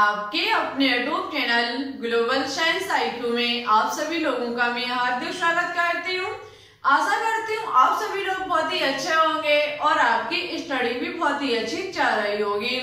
आपके अपने YouTube channel global science IQ में आप सभी लोगों का मैं हार्दिक स्वागत करती हूँ। आशा करती हूँ आप सभी लोग बहुत ही अच्छे होंगे और आपकी स्टडी भी बहुत ही अच्छी चल रही होगी।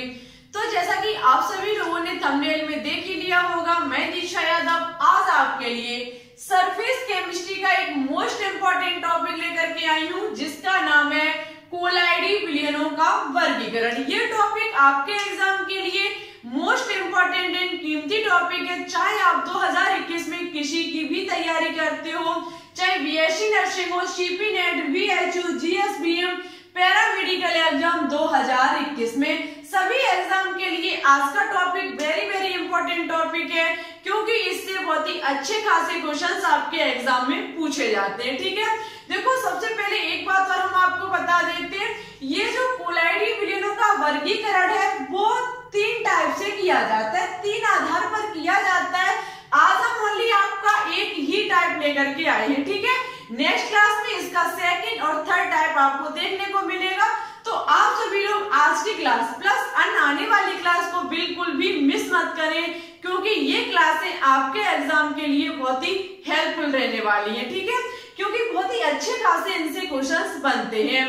तो जैसा कि आप सभी लोगों ने थंबनेल में देख ही लिया होगा, मैं दिशा यादव आज आपके लिए सरफेस केमिस्ट्री का एक मोस्ट इम्पोर्टेंट टॉपिक लेकर के आई हूँ, जिसका नाम है कोलाइडी विलयनों का वर्गीकरण। ये टॉपिक आपके एग्जाम के लिए मोस्ट इम्पोर्टेंट एंड कीमती टॉपिक है। चाहे आप 2021 में किसी की भी तैयारी करते हो, चाहे BSc नर्सिंग हो, CP net, VHU, GSBM, paramedical exam 2021 में, सभी एग्जाम के लिए आज का टॉपिक वेरी इंपॉर्टेंट टॉपिक है, क्योंकि इससे बहुत ही अच्छे खासे क्वेश्चंस आपके एग्जाम में पूछे जाते हैं। ठीक है, देखो सबसे पहले एक बात और हम आपको बता देते हैं, ये जो कोलाइडी विलयनों का वर्गीकरण है वो 3 टाइप से किया जाता है, 3 आधार पर किया जाता है। आज हम ओनली आपका एक ही टाइप लेकर के आए हैं। ठीक है, नेक्स्ट क्लास में इसका सेकंड और थर्ड टाइप आपको देखने को मिलेगा। तो आप सभी लोग आज की क्लास प्लस आने वाली क्लास को बिल्कुल भी मिस मत करें, क्योंकि ये क्लासें आपके एग्जाम के लिए बहुत ही हेल्पफुल रहने वाली है। ठीक है, क्योंकि बहुत ही अच्छे खासे इनसे क्वेश्चंस बनते हैं।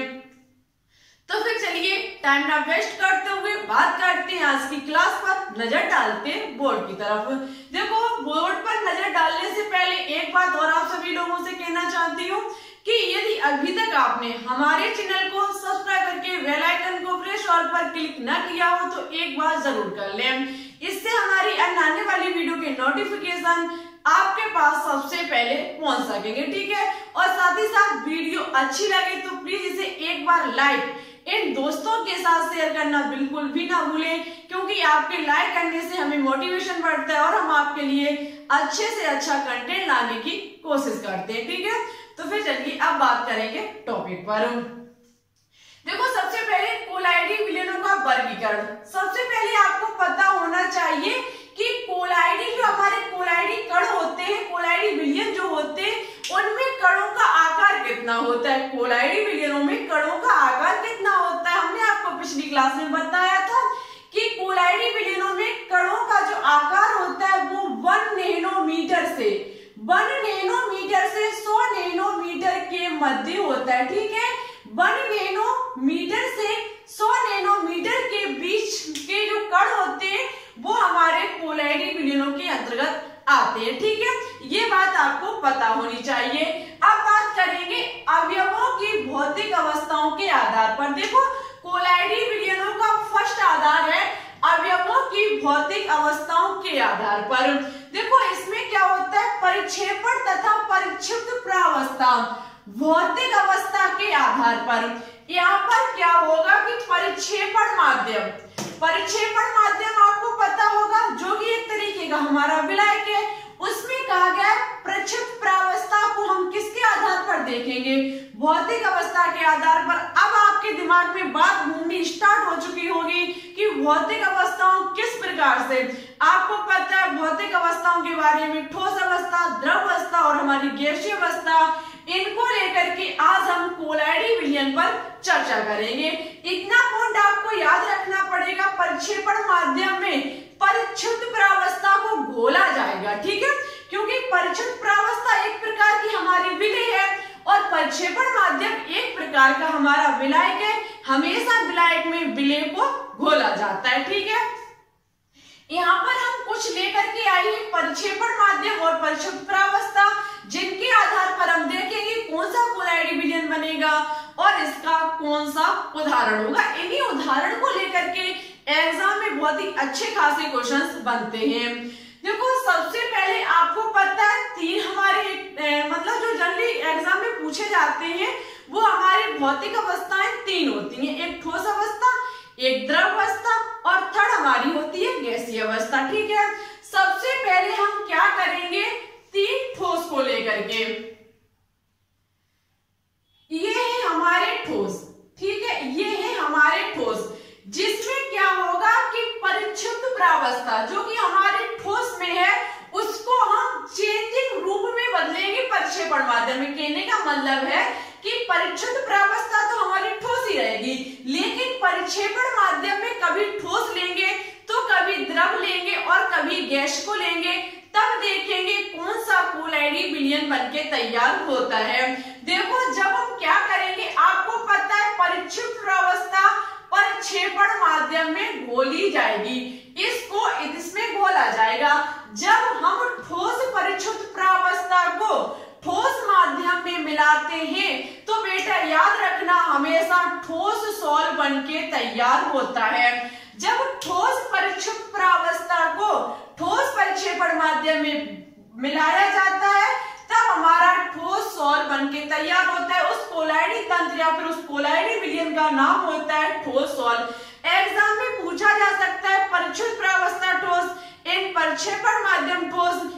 तो फिर चलिए टाइम ना वेस्ट करते हुए बात करते हैं आज की क्लास पर, नजर डालते हैं बोर्ड की तरफ। देखो, बोर्ड पर नजर डालने से पहले एक बात और आप सभी लोगों से कहना चाहती हूँ कि यदि अभी तक आपने हमारे चैनल को सब्सक्राइब करके बेल आइकन को प्रेस ऑल पर क्लिक न किया हो तो एक बार जरूर कर लें। इससे हमारी आने वाली वीडियो के नोटिफिकेशन आपके पास सबसे पहले पहुंच सकेंगे। ठीक है, और साथ ही साथ वीडियो अच्छी लगे तो प्लीज इसे एक बार लाइक इन दोस्तों के साथ शेयर करना बिल्कुल भी ना भूलें, क्योंकि आपके लाइक करने से हमें मोटिवेशन बढ़ता है और हम आपके लिए अच्छे से अच्छा कंटेंट लाने की कोशिश करते हैं। ठीक है, तो फिर चलिए अब बात करेंगे टॉपिक पर। देखो, सबसे पहले कोलाइडी विलयनों का वर्गीकरण। सबसे पहले आपको पता होना चाहिए कि कोलाइडी जो हमारे कोलाइडी कण होते हैं, कोलाइडी विलयन जो होते हैं, उनमें कणों का आकार कितना होता है। कोलाइडी विलयनों में कणों का आकार कितना होता है, हमने आपको पिछली क्लास में बताया था कि कोलाइडी विलयनों में कणों का जो आकार होता है वो 1 नैनोमीटर से 100 नैनोमीटर के मध्य होता है। ठीक है, 1 नैनोमीटर से 100 नैनोमीटर के बीच के जो कण होते हैं वो हमारे कोलाइडी विलयनों के अंतर्गत आते हैं। ठीक है, ये बात आपको पता होनी चाहिए। अब बात करेंगे अवयवों की भौतिक अवस्थाओं के आधार पर। देखो, कोलाइडी विलयनों का फर्स्ट आधार है अवयवों की भौतिक अवस्थाओं के आधार पर। देखो, इसमें क्या होता है, परिक्षेपण तथा परिक्षिप्त प्रावस्था भौतिक अवस्था के आधार पर। यहाँ पर क्या होगा कि परिक्षेपण माध्यम आपको पता होगा, जो कि एक तरीके का हमारा विलायक है। उसमें कहा गया प्रक्षिप्त प्रावस्था को हम किसके आधार पर देखेंगे, भौतिक अवस्था के आधार पर। अब आपके दिमाग में बात घूमनी स्टार्ट हो चुकी होगी कि भौतिक अवस्थाओं किस प्रकार से। आपको पता है भौतिक अवस्थाओं के बारे में, ठोस अवस्था, द्रव अवस्था और हमारी गैसीय अवस्था, इनको लेकर के आज हम कोलाइडी विलयन पर चर्चा करेंगे। इतना पॉइंट आपको याद रखना पड़ेगा, परिक्षेपण माध्यम में परिक्षिप्त प्रावस्था को घोला जाएगा। ठीक है, क्योंकि परिक्षिप्त प्रावस्था एक प्रकार की हमारी विलय है और परिक्षेपण माध्यम एक प्रकार का हमारा विलायक है। हमेशा विलायक में विलय को घोला जाता है। ठीक है, यहाँ पर हम कुछ लेकर के आए हैं परिक्षेपण माध्यम और परिक्षिप्त प्रावस्था, जिनके आधार पर हम देखेंगे कौन सा कोलाइडी विलयन बनेगा और इसका कौन सा उदाहरण होगा। इन्हीं उदाहरण को लेकर के एग्जाम में बहुत ही अच्छे खासे क्वेश्चंस बनते हैं। देखो, सबसे पहले आपको पता है 3 हमारे मतलब जो जनरली एग्जाम में पूछे जाते हैं वो हमारी भौतिक अवस्थाएं 3 होती हैं, एक ठोस अवस्था, एक द्रव अवस्था और थर्ड हमारी होती है गैसीय अवस्था। ठीक है, सबसे पहले हम क्या करेंगे, 3 ठोस को लेकर के। ये है हमारे ठोस। ठीक है, ये है हमारे ठोस, जिसमें क्या होगा कि परिक्षिप्त प्रावस्था जो कि हमारे ठोस में है उसको हम चेंजिंग रूप में बदलेंगे परिक्षेपण माध्यम में। कहने का मतलब है कि परिक्षिप्त प्रावस्था तो हमारी ठोस ही रहेगी, लेकिन परिक्षेपण माध्यम में कभी ठोस लेंगे तो कभी द्रव लेंगे और कभी गैस को लेंगे, तब देखेंगे कौन सा कोलाइडी विलयन बनके तैयार होता है। देखो जब हम क्या करेंगे, आपको पता है परिक्षिप्त प्रावस्था प्रक्षेपण माध्यम में घोली जाएगी, इसको इसमें घोला जाएगा। जब हम ठोस परिक्षिप्त प्रावस्था को ठोस माध्यम में मिलाते हैं तो बेटा याद रखना हमेशा ठोस सॉल्व बनके तैयार होता है। जब ठोस परिक्षिप्त प्रावस्था को ठोस प्रक्षेपण माध्यम में मिलाया जाता है तब हमारा ठोस सॉल्व बनके तैयार होता है। उस कोलाइडी तंत्र या फिर उस कोलाइडी विलयन का नाम होता है ठोस सॉल्व। एग्जाम में पूछा जा सकता है परिक्षिप्त प्रावस्था ठोस, इन प्रक्षेपण माध्यम ठोस,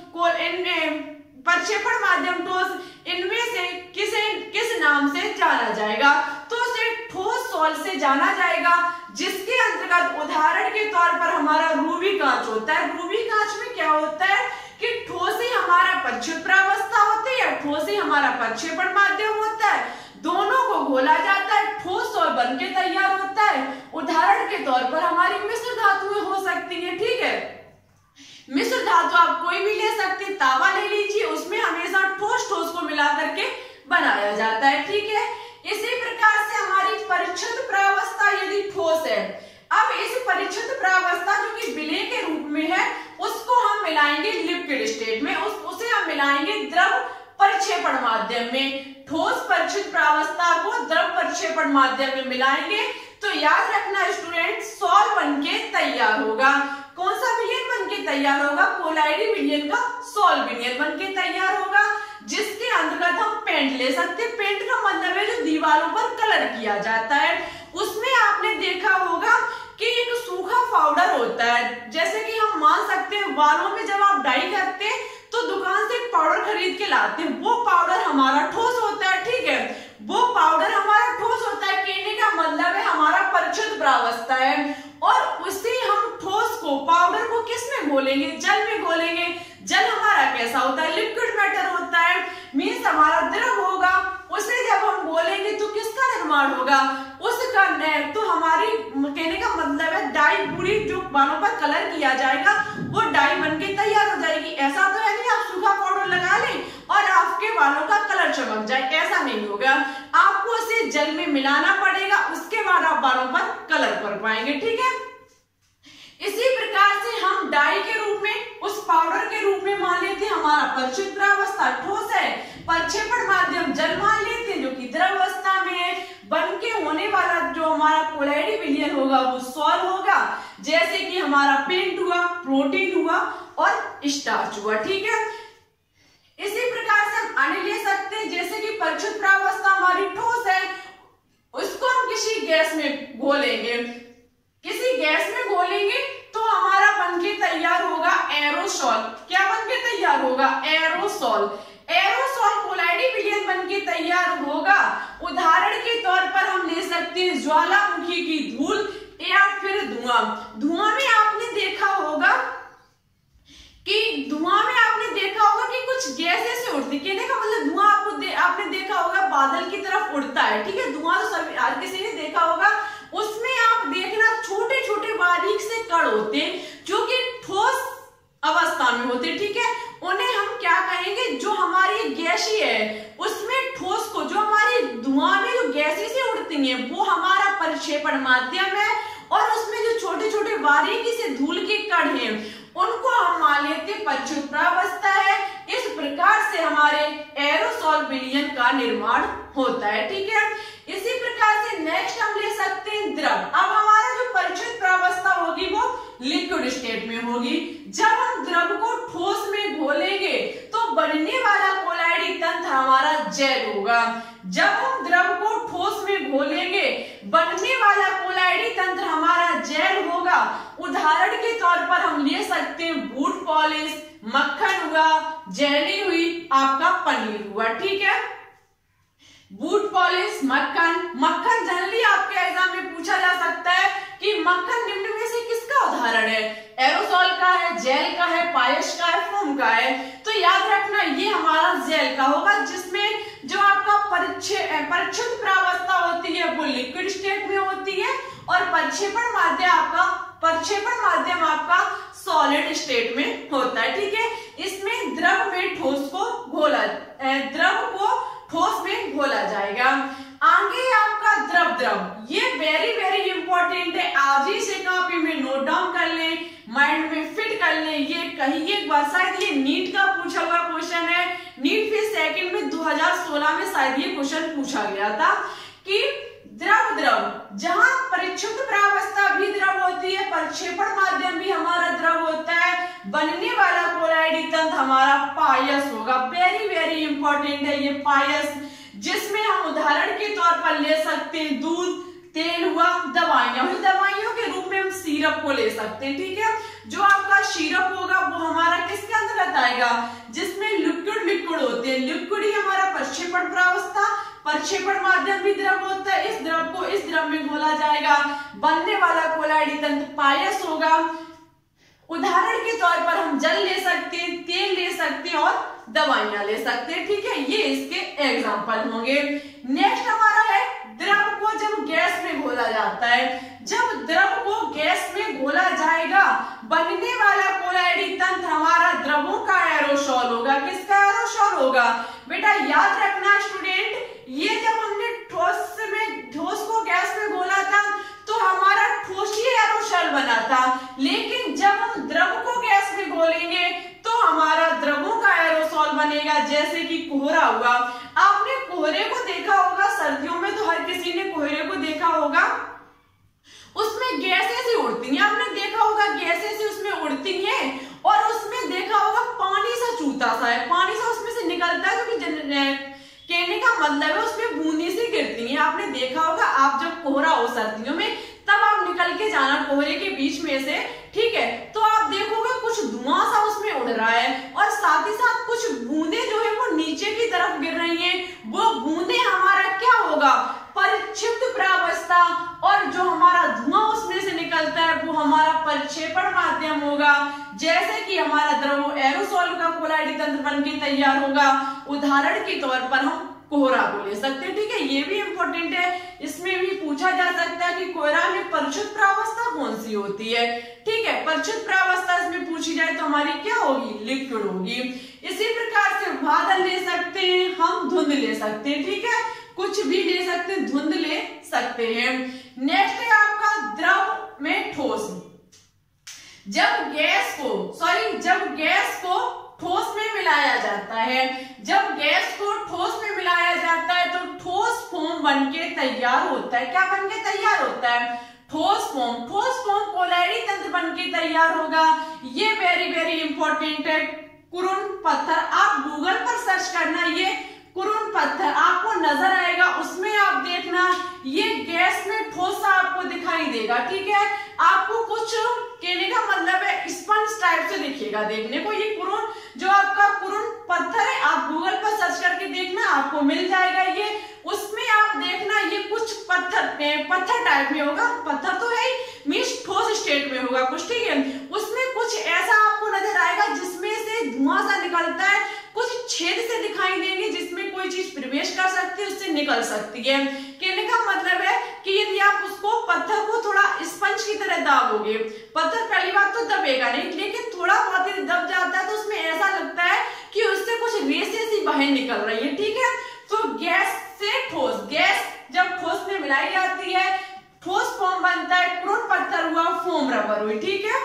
प्रक्षेपण माध्यम ठोस, इनमें से किस नाम से जाना जाएगा, तो उसे ठोस सॉल्व से जाना जाएगा, जिसके अंतर्गत उदाहरण के तौर पर हमारा रूबी कांच होता है। रूबी कांच में क्या होता है कि ठोस ही हमारा परिक्षिप्त प्रावस्था होती है, ठोस ही हमारा प्रक्षेपण माध्यम होता है, दोनों को घोला जाता है, ठोस सॉल्व बनके तैयार होता है। उदाहरण के तौर पर हमारी मिश्र धातुएं हो सकती है, ठीक है। मिश्र धातु आप कोई भी ले सकते हैं, तांबा ले लीजिए, उसमें हमेशा ठोस को मिला करके बनाया जाता है, ठीक है। इसी प्रकार से हमारी परिक्षिप्त प्रावस्था यदि ठोस है, अब इस परिक्षिप्त प्रावस्था जो कि विलय के रूप में है उसको हम मिलाएंगे लिक्विड स्टेट में, उसे हम मिलाएंगे द्रव प्रक्षेपण माध्यम में। ठोस परिक्षिप्त प्रावस्था को द्रव प्रक्षेपण माध्यम में मिलाएंगे तो याद रखना स्टूडेंट सॉल्व बनके तैयार होगा। कौन सा विलयन बनके तैयार होगा? कोलाइडी विलयन का सॉल्व विलयन बनके तैयार होगा, जिसके अंतर्गत हम पेंट ले सकते हैं। पेंट का मतलब है जो दीवारों पर कलर किया जाता है। उसमें आपने देखा होगा कि एक सूखा पाउडर होता है, जैसे कि हम मान सकते हैं बालों में जब आप डाई करते हैं तो दुकान से एक पाउडर खरीद के लाते हैं, वो पाउडर हमारा ठोस होता है, ठीक है। वो पाउडर हमारा ठोस होता है, कहने का मतलब है हमारा परिक्षिप्त प्रावस्था है, और उसी हम ठोस को पाउडर को किस में घोलेंगे? जल में घोलेंगे। जल हमारा कैसा होता है? लिक्विड मैटर होता है, मीन्स हमारा द्रव होगा। उसे जब हम घोलेंगे तो किसका निर्माण होगा? उसका तो हमारी कहने का मतलब है डाई, पूरी जो बालों पर कलर किया जाएगा वो डाई बनके तैयार हो जाएगी। ऐसा तो है नहीं आप सूखा पाउडर लगा लें और आपके बालों का कलर चमक जाए, ऐसा नहीं होगा। आपको उसे जल में मिलाना पड़ेगा, उसके बाद आप बालों पर कलर कर पाएंगे, ठीक है। इसी प्रकार से हम डाई के रूप में, उस पाउडर के रूप में मान लेते हैं हमारा परिक्षिप्त प्रावस्था ठोस है, प्रक्षेपण माध्यम जल मान लेते हैं जो कि द्रव अवस्था में है। बनके होने वाला जो हमारा कोलाइडी विलयन होगा वो सॉल्व होगा, जैसे कि हमारा पेंट हुआ, प्रोटीन हुआ और स्टार्च हुआ, ठीक है। इसी प्रकार से हम अन्य ले सकते हैं, जैसे कि परिक्षिप्त प्रावस्था हमारी ठोस है, उसको हम किसी गैस में घोलेंगे, किसी गैस में घोलेंगे तो हमारा बनके तैयार होगा एरोसॉल। क्या बनके तैयार होगा? एरोसॉल। एरोसॉल कोलाइडी विलयन बनके तैयार होगा। उदाहरण के तौर पर हम ले सकते हैं ज्वालामुखी की धूल या फिर धुआं। धुआं में आपने देखा होगा कि कुछ गैस ऐसे उड़ती, कहने का मतलब धुआं आपने देखा होगा बादल की तरफ उड़ता है, ठीक है। धुआं तो सभी हर किसी ने देखा होगा। उसमें आप देखना छोटे छोटे बारीक से कण होते हैं जो कि ठोस अवस्था में होते हैं, ठीक है। उन्हें हम क्या कहेंगे? जो हमारी गैसी है उसमें ठोस को, जो हमारी धुआं में जो गैसें से उड़ती हैं वो हमारा प्रक्षेपण माध्यम है, और उसमें जो छोटे छोटे बारीकी से धूल के कण हैं उनको हम मान लेते परिक्षिप्त प्रावस्था है। इस प्रकार से हमारे एरोसॉल विलयन का निर्माण होता है, ठीक है। इसी प्रकार से नेक्स्ट हम ले सकते हैं द्रव। अब हमारा जो परिक्षिप्त प्रावस्था होगी वो लिक्विड स्टेट में होगी। जब हम द्रव को ठोस में घोलेंगे तो बनने वाला कोलाइडी तंत्र हमारा जेल होगा। जब हम द्रव को ठोस में घोलेंगे बनने वाला कोलाइडी तंत्र हमारा जेल होगा। उदाहरण के तौर पर हम ले सकते हैं बूट पॉलिश, मक्खन हुआ, जेली हुई, आपका पनीर हुआ, ठीक है। बूट पॉलिश, मक्खन जनरली आपके एग्जाम में पूछा जा सकता है कि मक्खन निम्न में से किसका उदाहरण है? एरोसॉल का है, जेल का है, पायश का है, फोम का है। तो याद रखना ये हमारा जेल का होगा, जिसमें जो आपका परिक्षिप्त प्रावस्था होती है वो लिक्विड स्टेट में होती है और प्रक्षेपण माध्यम आपका प्रक्षेपण माध्यम आपका सॉलिड स्टेट में होता है, ठीक है। इसमें द्रव में ठोस को घोला, द्रव को ठोस में घोला जाएगा। आगे आपका द्रव, ये वेरी वेरी इंपॉर्टेंट है, आज ही से कॉपी में नोट डाउन कर लें, माइंड में फिट कर लें। ये कहीं एक बार शायद ये नीट का पूछा हुआ क्वेश्चन है, नीट फिर सेकंड में 2016 में शायद ये क्वेश्चन पूछा गया था कि द्रव जहां परिक्षुब्ध प्रावस्था भी द्रव होती है, प्रक्षेपण माध्यम भी हमारा द्रव होता है, बनने वाला कोलाइडी तंत्र हमारा पायस होगा। वेरी वेरी इंपॉर्टेंट है ये पायस, जिसमें हम उदाहरण के तौर पर ले सकते हैं दूध, तेल हुआ, दवाइयों के रूप में हम सिरप को ले सकते हैं, ठीक है। जो आपका सिरप होगा वो हमारा किसके अंतर्गत आएगा, जिसमें लिक्विड होते हैं, लिक्विड ही हमारा प्रक्षेपण प्रावस्था, प्रक्षेपण माध्यम भी द्रव होता है। इस द्रव को इस द्रव में घोला जाएगा, बनने वाला कोलाइडी तंत्र पायस होगा। उदाहरण के तौर पर हम जल ले सकते हैं, तेल ले सकते हैं और दवाइयां ले सकते हैं, ठीक है। ये इसके एग्जाम्पल होंगे। नेक्स्ट हमारा है द्रव को जब गैस में घोला जाता है, जब द्रव को गैस में घोला जाएगा, बनने वाला कोलाइडी तंत्र हमारा द्रवों का एरोसोल होगा। किसका एरोसोल होगा बेटा, याद रखना स्टूडेंट, ये जब हमने ठोस को गैस में घोला था तो हमारा ठोस ही एरोसोल बना था, लेकिन जब हम द्रव को गैस में घोलेंगे तो हमारा द्रवों का एरोसोल बनेगा। जैसे कि कोहरा हुआ, आपने कोहरे को देखा होगा, सर्दियों में तो हर किसी ने कोहरे को देखा होगा, उसमें गैसें सी उड़ती हैं, आपने देखा होगा गैसें सी उसमें उड़ती हैं, और उसमें देखा होगा पानी सा चूता सा है, पानी सा उसमें से निकलता है, क्योंकि कहने का मतलब है उसमें बूंदी सी गिरती हैं। आपने देखा होगा, आप जब कोहरा हो सर्दियों में तब आप निकल के जाना कोहरे के बीच में से, ठीक है, तो आप देखोगे कुछ धुआं सा उसमें उड़ रहा है और साथ ही साथ कुछ बूंदे जो है वो नीचे की तरफ गिर रही हैं। वो बूंदे हमारा क्या होगा, परिक्षिप्त प्रावस्था, और जो हमारा धुआं उसमें से निकलता है वो हमारा प्रक्षेपण माध्यम होगा। जैसे कि हमारा द्रव एरोसोल का कोलाइडी तंत्र बनके तैयार होगा। उदाहरण के तौर पर हम कोहरा को ले सकते हैं, ठीक है, ये भी इंपॉर्टेंट है, इसमें भी पूछा जा सकता है कि कोहरा में परिक्षुब्ध प्रावस्था कौन सी होती है, ठीक है। परिक्षुब्ध प्रावस्था इसमें पूछी जाए तो हमारी क्या होगी, लिक्विड होगी। इसी प्रकार से बादल ले सकते हैं, हम धुंध ले सकते हैं, ठीक है, कुछ भी ले सकते हैं, धुंध ले सकते हैं। नेक्स्ट है आपका द्रव में ठोस, जब गैस को ठोस में मिलाया जाता है, जब गैस को ठोस में मिलाया जाता है तो ठोस फोम बनके तैयार होता है। क्या बनके तैयार होता है, ठोस फोम कोलाइडी तंत्र बनके तैयार होगा। ये वेरी वेरी इंपॉर्टेंट है। कुरुन पत्थर, आप गूगल पर सर्च करना, ये कुरुन पत्थर आपको नजर आएगा, उसमें आप देखना ये गैस में ठोस आपको दिखाई देगा, ठीक है। आपको कुछ कहने का मतलब है स्पंज टाइप से दिखेगा देखने को। ये कुरुन जो आपका कुरुन पत्थर है, आप गूगल पर सर्च करके देखना, आपको मिल जाएगा ये। उसमें आप देखना ये कुछ पत्थर टाइप में होगा, पत्थर तो है ही, मींस ठोस स्टेट में होगा कुछ, ठीक है। उसमें कुछ ऐसा आपको नजर आएगा जिसमें से धुआं सा निकलता है, कुछ छेद से दिखाई देंगे जिसमें कोई चीज प्रवेश कर सकती है, उससे निकल सकती है। कहने का मतलब है कि यदि आप उसको पत्थर को थोड़ा स्पंज की तरह दाबोगे, पत्थर पहली बात तो दबेगा नहीं, लेकिन थोड़ा बहुत ही दब जाता है तो उसमें ऐसा लगता है कि उससे कुछ रेसे सी बाहर निकल रही है, ठीक है। तो गैस से ठोस, गैस जब ठोस में मिलाई जाती है ठोस फॉर्म बनता है, कुरुन पत्थर हुआ, फोम रबर हुई, ठीक है।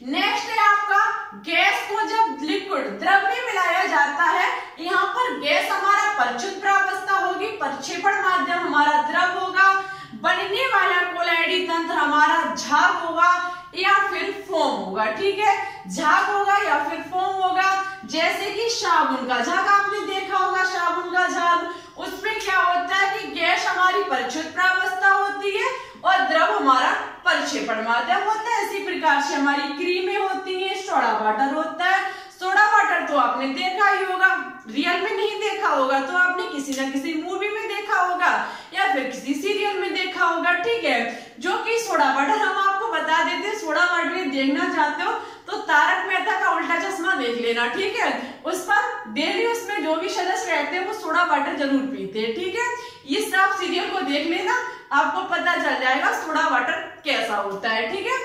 नेक्स्ट है आपका गैस को जब लिक्विड द्रव में मिलाया जाता है, यहाँ पर गैस हमारा परिक्षुब्ध प्रावस्था होगी, प्रक्षेपण माध्यम हमारा द्रव होगा, बनने वाला कोलाइडी तंत्र हमारा झाग होगा या फिर फोम होगा, ठीक है, झाग होगा या फिर फोम होगा। जैसे कि साबुन का झाग आपने देखा होगा, साबुन का झाग, उसमें क्या होता है कि गैस हमारी परिक्षुब्ध प्रावस्था होती है और द्रव हमारा प्रक्षेपण माध्यम होता है। इसी प्रकार से हमारी क्रीमें होती है, सोडा वाटर होता है। सोडा वाटर तो आपने देखा ही होगा, रियल में नहीं देखा होगा तो आपने किसी न किसी मूवी में देखा होगा या फिर किसी सीरियल में देखा होगा, ठीक है। जो कि सोडा वाटर हम आपको बता देते हैं, सोडा वाटर देखना चाहते हो तो तारक मेहता का उल्टा चश्मा देख लेना, ठीक है। उस पर डेली उसमें जो भी सदस्य रहते हैं वो सोडा वाटर जरूर पीते हैं, ठीक है। ये सब सीरियल को देख लेना, आपको पता चल जाएगा सोडा वाटर कैसा होता है। ठीक है,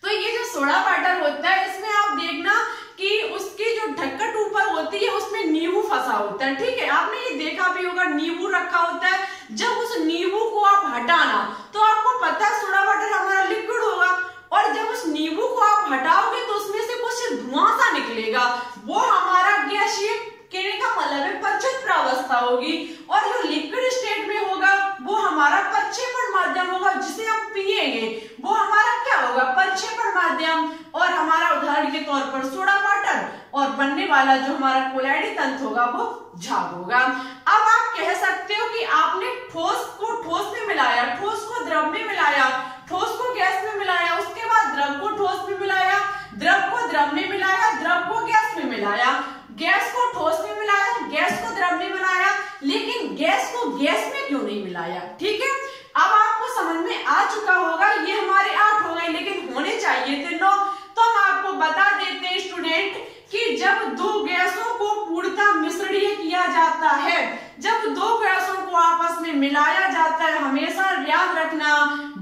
तो ये जो सोडा वाटर होता है इसमें आप देखना कि उसकी जो ढक्कन ऊपर होती है उसमें नींबू फंसा होता है। ठीक है, आपने ये देखा भी होगा, नींबू रखा होता है। जब उस नींबू को आप हटाना तो आपको पता है सोडा वाटर हमारा लिक्विड होगा, और जब उस नींबू को आप हटाओगे तो उसमें से कुछ धुआं सा निकलेगा, वो हमारा गैसीय, कहने का मतलब है प्रच्छन्न प्रावस्था होगी। और जो लिक्विड स्टेट में होगा वो हमारा प्रक्षेपण माध्यम होगा, जिसे हम पिएंगे वो हमारा क्या होगा, प्रक्षेपण माध्यम। और हमारा उदाहरण के तौर पर सोडा वाटर, और बनने वाला जो हमारा कोलॉइडी तंत्र होगा वो झाग होगा। अब आप कह सकते हो कि आपने ठोस को ठोस में मिलाया, ठोस को द्रव में मिलाया, ठोस को गैस में मिलाया, उसके बाद द्रव को ठोस में मिलाया, द्रव को द्रव में मिलाया, द्रव को गैस में मिलाया, गैस को ठोस में मिलाया, गैस को द्रव में मिलाया, लेकिन गैस को गैस में क्यों नहीं मिलाया। ठीक है, अब आपको समझ में आ चुका होगा। ये हमारे 8 हो गए, लेकिन होने चाहिए थे 9। तो हम आपको बता देते हैं स्टूडेंट कि जब दो गैसों को पूर्णतः मिश्रणीय किया जाता है, जब दो गैसों को आपस में मिलाया जाता है, हमेशा याद रखना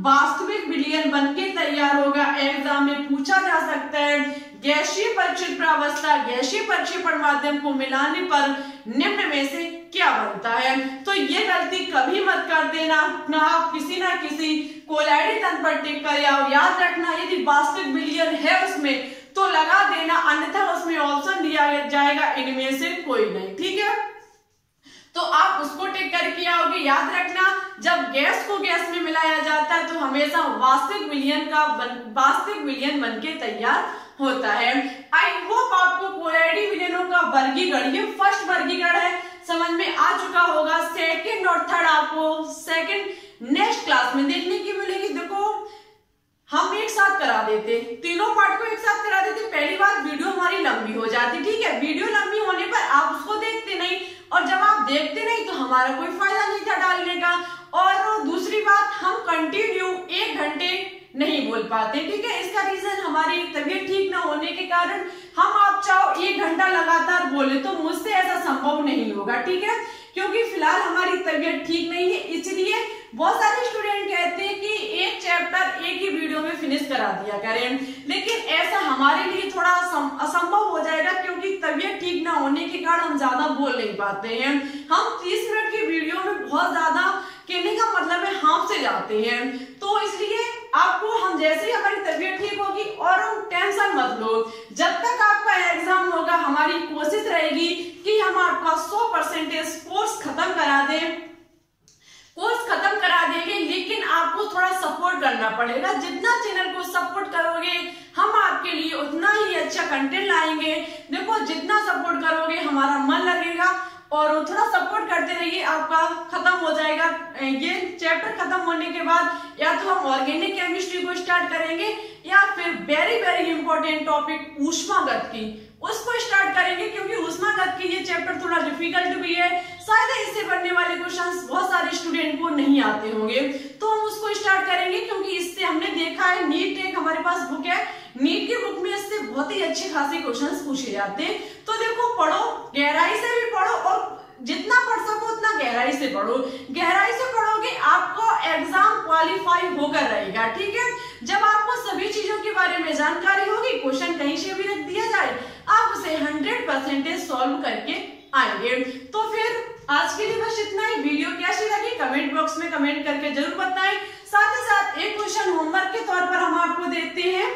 वास्तविक विलयन बनके तैयार होगा। एग्जाम में पूछा जा सकता है गैसीय प्रच्छन्न प्रावस्था, गैसीय प्रक्षेपण माध्यम को मिलाने पर निम्न में से क्या बनता है। तो ये गलती कभी मत कर देना, ना आप किसी ना किसी कोलॉइडी तंत्र पर टिक कर आओ। याद रखना यदि वास्तविक विलयन है उसमें तो लगा देना, अन्यथा उसमें ऑप्शन दिया जाएगा इनमें से कोई नहीं। ठीक है, तो आप उसको टिक करके आओगे। याद रखना जब गैस को गैस में मिलाया जाता है तो हमेशा वास्तविक विलयन बनके तैयार होता है। आई होप आपको कोलॉइडी विलयनों का वर्गीकरण, ये फर्स्ट वर्गीकरण है, समझ में आ चुका होगा। सेकंड और थर्ड आपको सेकंड नेक्स्ट क्लास में देखने की मिलेगी। देखो हम एक साथ करा देते, तीनों पार्ट को एक साथ करा देते। पहली बात, वीडियो हमारी लंबी हो जाती। ठीक है, वीडियो लंबी होने पर आप उसको देखते नहीं, और जब आप देखते नहीं तो हमारा कोई फायदा नहीं था डालने का। और दूसरी बात, हम कंटिन्यू 1 घंटे नहीं बोल पाते। ठीक है, इसका रीजन हमारी तबीयत ठीक ना होने के कारण हम आप चाहो 1 घंटा लगातार बोले तो मुझसे ऐसा संभव नहीं होगा। ठीक है, क्योंकि फिलहाल हमारी तबीयत ठीक नहीं है, इसलिए बहुत सारे स्टूडेंट कहते हैं कि एक चैप्टर एक ही वीडियो में फिनिश करा दिया करें, लेकिन ऐसा हमारे लिए थोड़ा असंभव हो जाएगा, क्योंकि तबीयत ठीक ना होने के कारण हम ज्यादा बोल नहीं पाते हैं। हम 30 मिनट की वीडियो में बहुत ज्यादा, कहने का मतलब है हाँफ से जाते हैं। तो इसलिए आपको हम जैसे ही हमारी तबीयत ठीक होगी, और हम टेंशन मत लो, जब तक आपका एग्जाम होगा हमारी कोशिश रहेगी कि हम आपका 100% कोर्स खत्म करा दें। कोर्स खत्म करा देंगे, लेकिन आपको थोड़ा सपोर्ट करना पड़ेगा। जितना चैनल को सपोर्ट करोगे हम आपके लिए उतना ही अच्छा कंटेंट लाएंगे। देखो जितना सपोर्ट करोगे हमारा मन लगेगा, और थोड़ा सपोर्ट करते रहिए, आपका खत्म हो जाएगा। ये चैप्टर खत्म होने के बाद या तो हम ऑर्गेनिक केमिस्ट्री को स्टार्ट करेंगे, या फिर वेरी वेरी इंपॉर्टेंट टॉपिक ऊष्मागतिकी उसको स्टार्ट करेंगे, क्योंकि ऊष्मागतिकी ये चैप्टर थोड़ा डिफिकल्ट भी है। शायद इससे बनने वाले क्वेश्चंस बहुत सारे स्टूडेंट को नहीं आते होंगे, तो हम उसको स्टार्ट करेंगे। क्योंकि इससे हमने देखा है, नीट एक हमारे पास बुक है, नीट की बुक में इससे बहुत ही अच्छे खासे क्वेश्चंस पूछे जाते हैं। तो देखो, पढ़ो, गहराई से भी पढ़ो, और जितना पढ़ सको उतना गहराई से पढ़ो। गहराई से पढ़ोगे आपको एग्जाम क्वालिफाई होकर रहेगा। ठीक है, जब आपको सभी चीजों के बारे में जानकारी होगी, क्वेश्चन कहीं से भी रख दिया जाए आप उसे 100% सॉल्व करके आएंगे। तो फिर आज के लिए बस इतना ही। वीडियो कैसी लगी कमेंट बॉक्स में कमेंट करके जरूर बताएं। साथ ही साथ एक क्वेश्चन होमवर्क के तौर पर हम आपको देते हैं,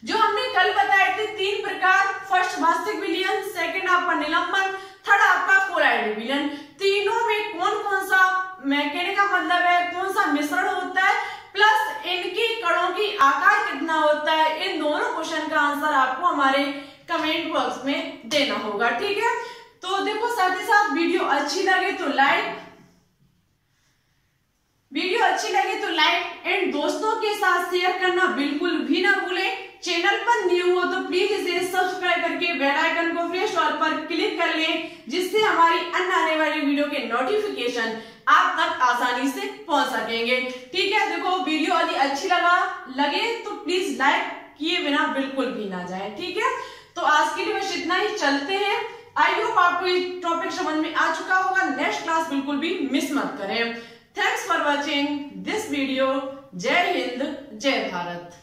जो हमने कल बताए थे 3 प्रकार। फर्स्ट वास्तविक विलयन, सेकंड आपका निलंबन, थर्ड आपका कोलॉइडी विलयन। तीनों में कौन कौन सा, मैं कहने का मतलब है कौन सा मिश्रण होता है, प्लस इनकी कणों की आकार कितना होता है, इन दोनों क्वेश्चन का आंसर आपको हमारे कमेंट बॉक्स में देना होगा। ठीक है, तो देखो साथ ही साथ वीडियो अच्छी लगे तो लाइक एंड दोस्तों के साथ शेयर करना बिल्कुल भी ना भूलें। चैनल पर न्यू हो तो प्लीज इसे सब्सक्राइब करके बेल आइकन को प्रेस ऑल पर क्लिक कर लें, जिससे हमारी अन्य आने वाली वीडियो के नोटिफिकेशन आप तक आसानी से पहुंच सकेंगे। ठीक है, देखो वीडियो यदि अच्छी लगे तो प्लीज लाइक किए बिना बिल्कुल भी ना जाए। ठीक है, तो आज के लिए बस इतना ही, चलते हैं। आई होप आपको ये टॉपिक समझ में आ चुका होगा। नेक्स्ट क्लास बिल्कुल भी मिस मत करें। Thanks for watching this video. जय हिंद, जय भारत।